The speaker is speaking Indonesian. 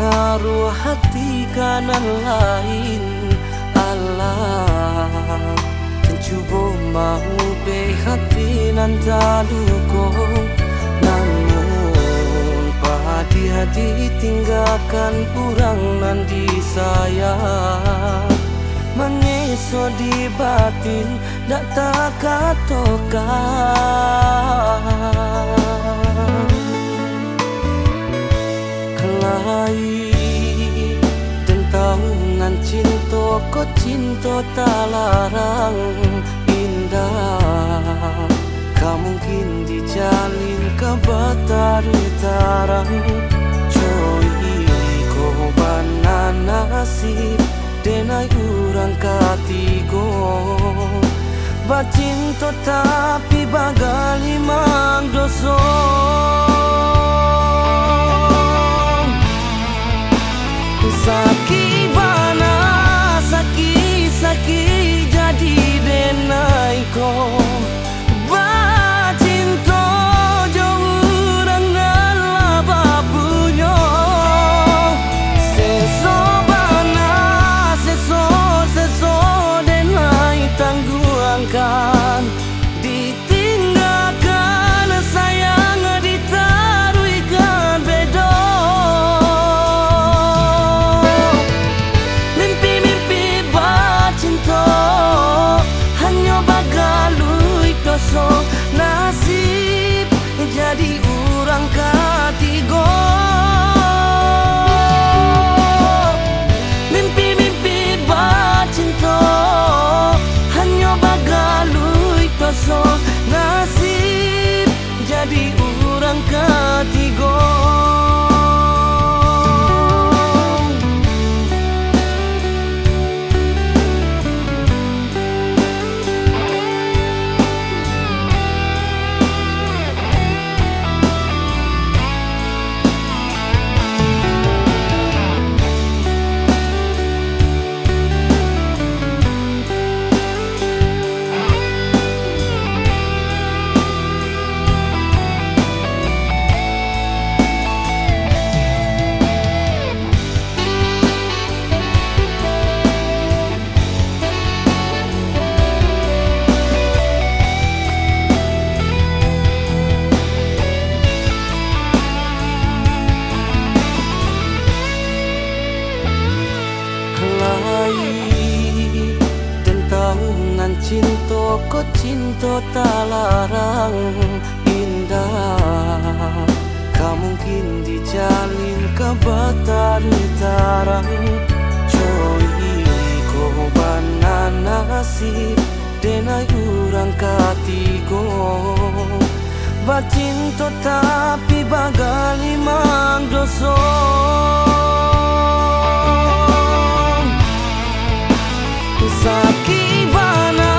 naruh hati kanan lain Allah mencoba mau be hati nan taluko namun padi hati tinggalkan kurang nan disayang mengeso di batin dak takatokan kelai tentang nan cinta ko cinta tak larang indah kamu mungkin dijalin ke batari tarang coy ko bana nasib denai urang katigo bacinta tapi bagali mang doso sakit bana sakit jadi denai ko bacinta jauh urang ngalah bapunyo seso bana seso denai tangguangkan ditinggalkan sayang ditaruhkan bedo mimpi-mimpi bacinta hanya bagalui doso nasib jadi urang katigo mimpi-mimpi bacinta hanya bagalui doso nasib jadi urang katigo tentang cinta ko cinta tak larang indah kamu mungkin dijalin ke batari tarang coy ko bana nasib denai urang katigo bacinta tapi bagali mang doso sakit bana